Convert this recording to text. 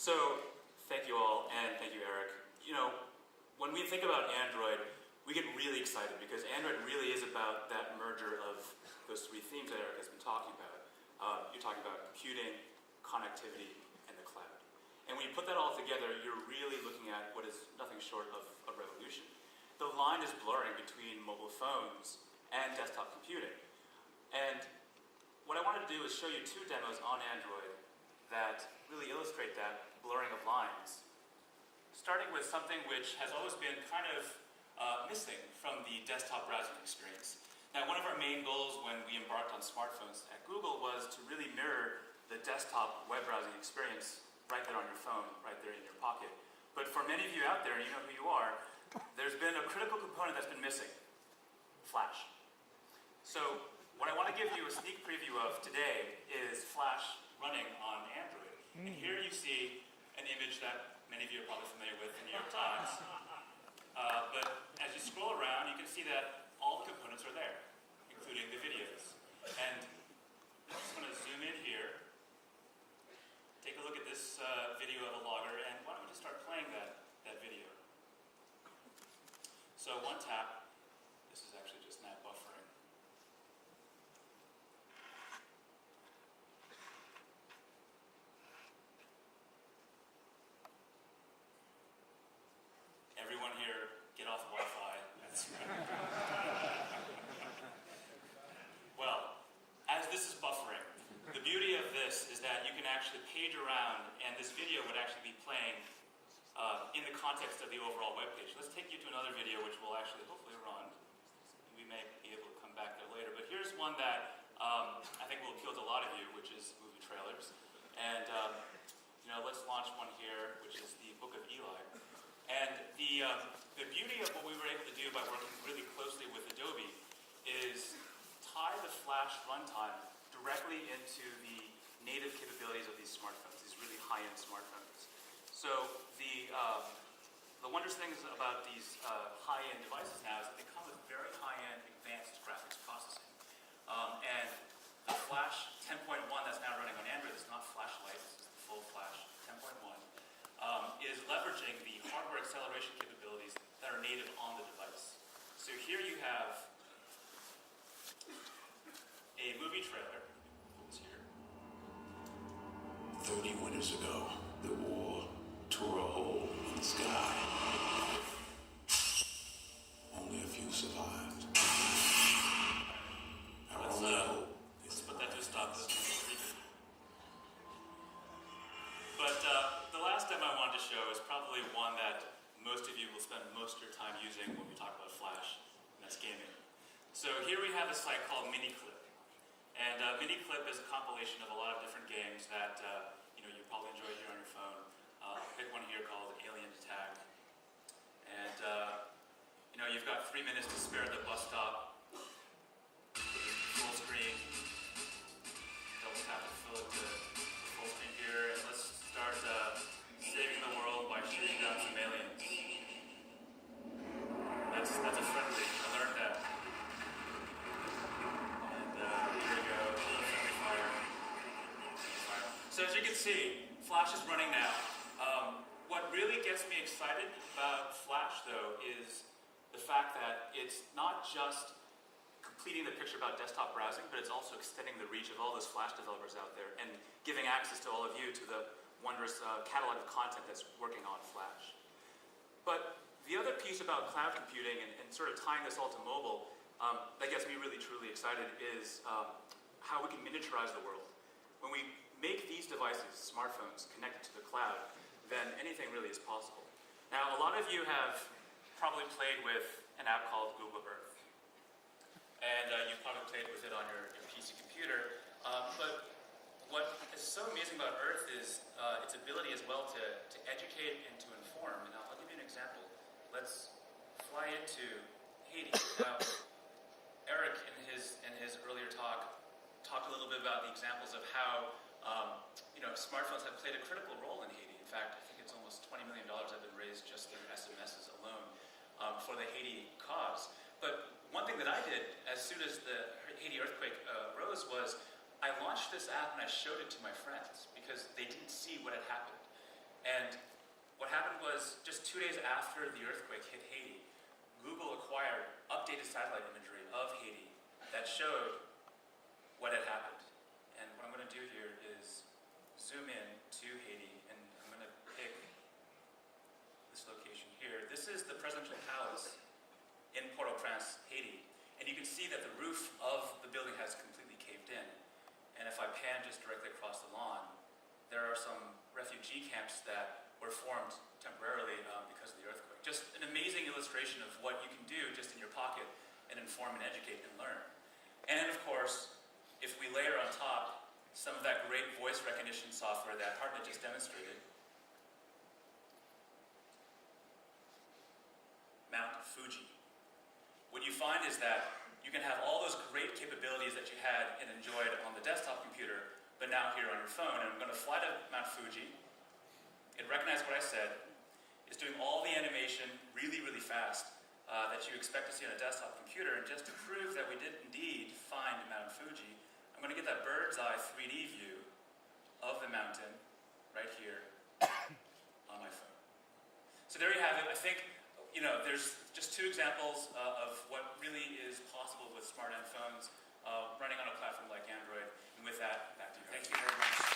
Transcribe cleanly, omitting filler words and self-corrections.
So, thank you all, and thank you, Eric. You know, when we think about Android, we get really excited because Android really is about that merger of those three themes that Eric has been talking about. You're talking about computing, connectivity, and the cloud. And when you put that all together, you're really looking at what is nothing short of a revolution. The line is blurring between mobile phones and desktop computing. And what I wanted to do is show you two demos on Android that really illustrate that blurring of lines. Starting with something which has always been kind of missing from the desktop browsing experience. Now, one of our main goals when we embarked on smartphones at Google was to really mirror the desktop web browsing experience right there on your phone, right there in your pocket. But for many of you out there, you know who you are, there's been a critical component that's been missing: Flash. So what I want to give you a sneak preview of today is Flash running on Android. And here you see an image that many of you are probably familiar with in New York Times. But as you scroll around, you can see that all the components are there, including the videos. And I'm just going to zoom in here, take a look at this video of a logger, and why don't we just start playing that video. So one tap, this is actually just now buffering. Everyone here, get off Wi-Fi. That's right. Well, as this is buffering, the beauty of this is that you can actually page around, and this video would actually be playing in the context of the overall web page. Let's take you to another video which will actually hopefully run. We may be able to come back there later, but here's one that I think will appeal to a lot of you, which is movie trailers. And you know, let's launch one here, which is the Book of Eli. And the beauty of what we were able to do by working really closely with Adobe is tie the Flash runtime directly into the native capabilities of these smartphones, these really high-end smartphones. So the wondrous things about these high-end devices now is that they come with very high-end advanced graphics processing. And the Flash 10.1 that's now running on Android, it's not Flashlight, this is the full Flash 10.1. Is leveraging the hardware acceleration capabilities that are native on the device. So here you have a movie trailer. It's here. 30 winters ago, the war tore a hole in the sky. Only a few survived. Let's put that to a stop. But the last demo I wanted to show is probably one that most of you will spend most of your time using when we talk about Flash, and that's gaming. So here we have a site called MiniClip. And MiniClip is a compilation of a lot of different games that you probably enjoy here on your phone. I'll pick one here called Alien Attack. And you've got 3 minutes to spare at the bus stop. Full screen. Double tap to fill it to full screen here. And let's start saving the world by shooting down some aliens. That's a friendly. I learned that. And here we go. Friendly fire. So as you can see, Flash is running now. What really gets me excited about Flash, though, is the fact that it's not just completing the picture about desktop browsing, but it's also extending the reach of all those Flash developers out there and giving access to all of you to the wondrous catalog of content that's working on Flash. But the other piece about cloud computing and sort of tying this all to mobile that gets me really truly excited is how we can miniaturize the world. When we make these devices, smartphones, connected to the cloud, then anything really is possible. Now, a lot of you have probably played with an app called Google Earth. And you've probably played with it on your PC computer. But what is so amazing about Earth is its ability as well to educate and to inform. And I'll give you an example. Let's fly into Haiti. Now, Eric, in his earlier talk, talked a little bit about the examples of how smartphones have played a critical role in Haiti. In fact, I think it's almost $20 million have been raised just through SMSs alone for the Haiti cause. But one thing that I did as soon as the Haiti earthquake rose was I launched this app and I showed it to my friends because they didn't see what had happened. And what happened was, just 2 days after the earthquake hit Haiti, Google acquired updated satellite imagery of Haiti that showed what had happened. And what I'm going to do here is zoom in to Haiti, and I'm going to pick this location here. This is the presidential palace in Port-au-Prince, Haiti. And you can see that the roof of the building has completely caved in. And if I pan just directly across the lawn, there are some refugee camps that were formed temporarily because of the earthquake. Just an amazing illustration of what you can do just in your pocket and inform and educate and learn. And of course, if we layer on top some of that great voice recognition software that Hartnett just demonstrated, Mount Fuji. What you find is that you can have all those great capabilities that you had and enjoyed on the desktop computer, but now here on your phone. And I'm going to fly to Mount Fuji. It recognized what I said. It's doing all the animation really, really fast that you expect to see on a desktop computer. And just to prove that we did indeed find Mount Fuji, I'm going to get that bird's eye 3D view of the mountain right here on my phone. So there you have it. I think, there's just 2 examples of what really is possible with smart end phones running on a platform like Android. And with that, back to you. Thank you very much.